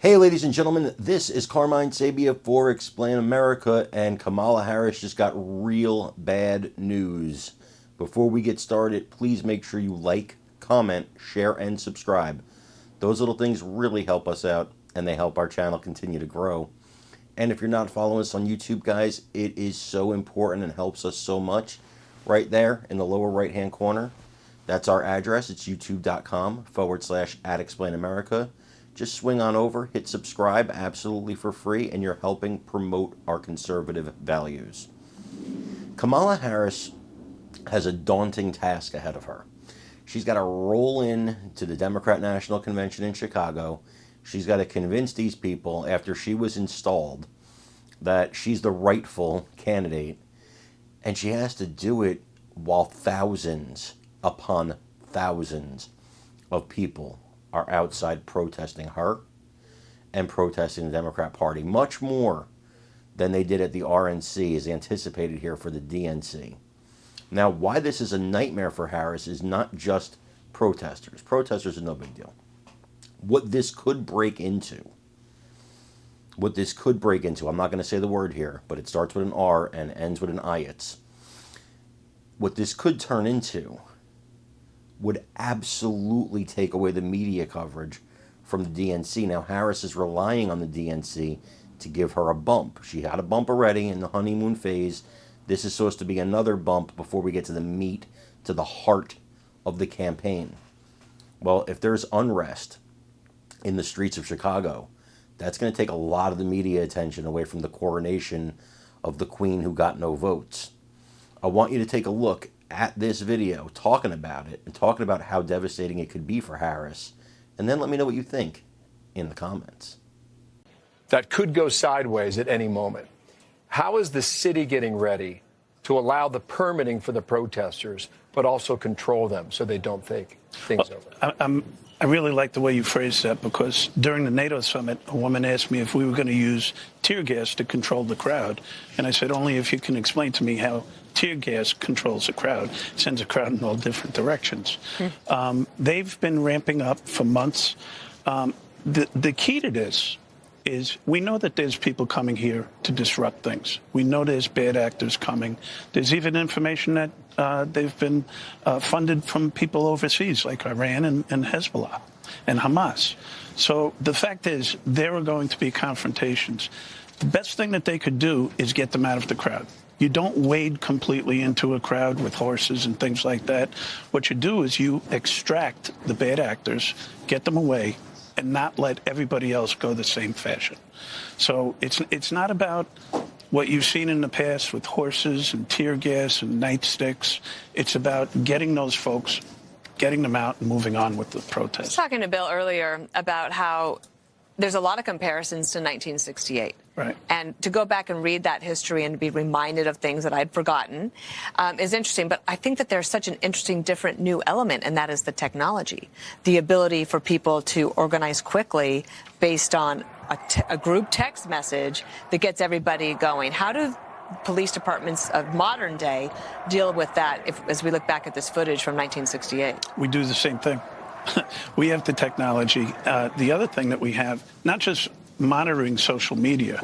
Hey, ladies and gentlemen, this is Carmine Sabia for Explain America, and Kamala Harris just got real bad news. Before we get started, please make sure you like, comment, share, and subscribe. Those little things really help us out, and they help our channel continue to grow. And if you're not following us on YouTube, guys, it is so important and helps us so much. Right there in the lower right-hand corner, that's our address. It's youtube.com/@explainamerica. Just swing on over, hit subscribe absolutely for free, and you're helping promote our conservative values. Kamala Harris has a daunting task ahead of her. She's got to roll in to the Democrat National Convention in Chicago. She's got to convince these people, after she was installed, that she's the rightful candidate. And she has to do it while thousands upon thousands of people are outside protesting her and protesting the Democrat Party, much more than they did at the RNC is anticipated here for the DNC. Now, why this is a nightmare for Harris is not just protesters. Protesters are no big deal. What this could break into, I'm not going to say the word here, but it starts with an R and ends with an IETS. What this could turn into would absolutely take away the media coverage from the DNC. Now, Harris is relying on the DNC to give her a bump. She had a bump already in the honeymoon phase. This is supposed to be another bump before we get to the meat, to the heart of the campaign. Well, if there's unrest in the streets of Chicago, that's going to take a lot of the media attention away from the coronation of the queen who got no votes. I want you to take a look at this video, talking about it and talking about how devastating it could be for Harris, and then let me know what you think in the comments. That could go sideways at any moment. How is the city getting ready to allow the permitting for the protesters, but also control them so they don't take things over? I really like the way you phrased that, because during the NATO summit, a woman asked me if we were going to use tear gas to control the crowd. And I said, only if you can explain to me how tear gas controls a crowd, sends a crowd in all different directions. They've been ramping up for months. The key to this is we know that there's people coming here to disrupt things. We know there's bad actors coming. There's even information that they've been funded from people overseas, like Iran and Hezbollah and Hamas. So the fact is, there are going to be confrontations. The best thing that they could do is get them out of the crowd. You don't wade completely into a crowd with horses and things like that. What you do is you extract the bad actors, get them away, and not let everybody else go the same fashion. So it's not about what you've seen in the past with horses and tear gas and nightsticks. It's about getting those folks, getting them out and moving on with the protest. I was talking to Bill earlier about how there's a lot of comparisons to 1968. Right. And to go back and read that history and be reminded of things that I'd forgotten is interesting. But I think that there's such an interesting, different new element, and that is the technology, the ability for people to organize quickly based on a group text message that gets everybody going. How do police departments of modern day deal with that as we look back at this footage from 1968? We do the same thing. We have the technology. The other thing that we have, not just monitoring social media,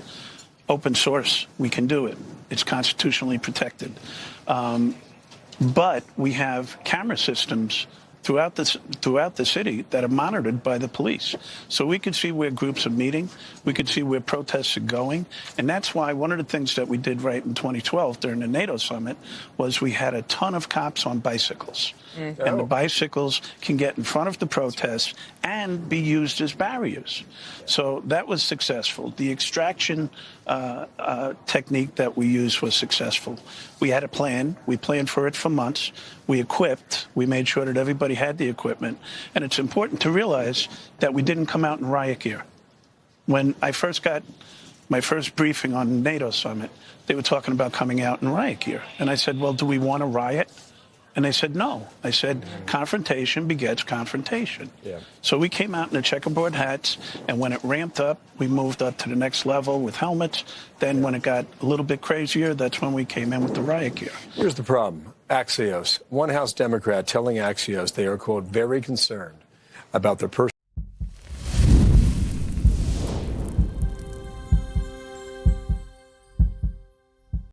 open source, we can do it. It's constitutionally protected. But we have camera systems throughout the city that are monitored by the police. So we could see where groups are meeting. We could see where protests are going. And that's why one of the things that we did right in 2012 during the NATO summit was we had a ton of cops on bicycles. And the bicycles can get in front of the protests and be used as barriers. So that was successful. The extraction technique that we used was successful. We had a plan. We planned for it for months. We equipped. We made sure that everybody had the equipment. And it's important to realize that we didn't come out in riot gear. When I first got my first briefing on the NATO summit, they were talking about coming out in riot gear. And I said, well, do we want to riot? And they said, no. I said, confrontation begets confrontation. Yeah. So we came out in the checkerboard hats, and when it ramped up, we moved up to the next level with helmets. Then when it got a little bit crazier, that's when we came in with the riot gear. Here's the problem. Axios, one House Democrat telling Axios they are, quote, very concerned about the person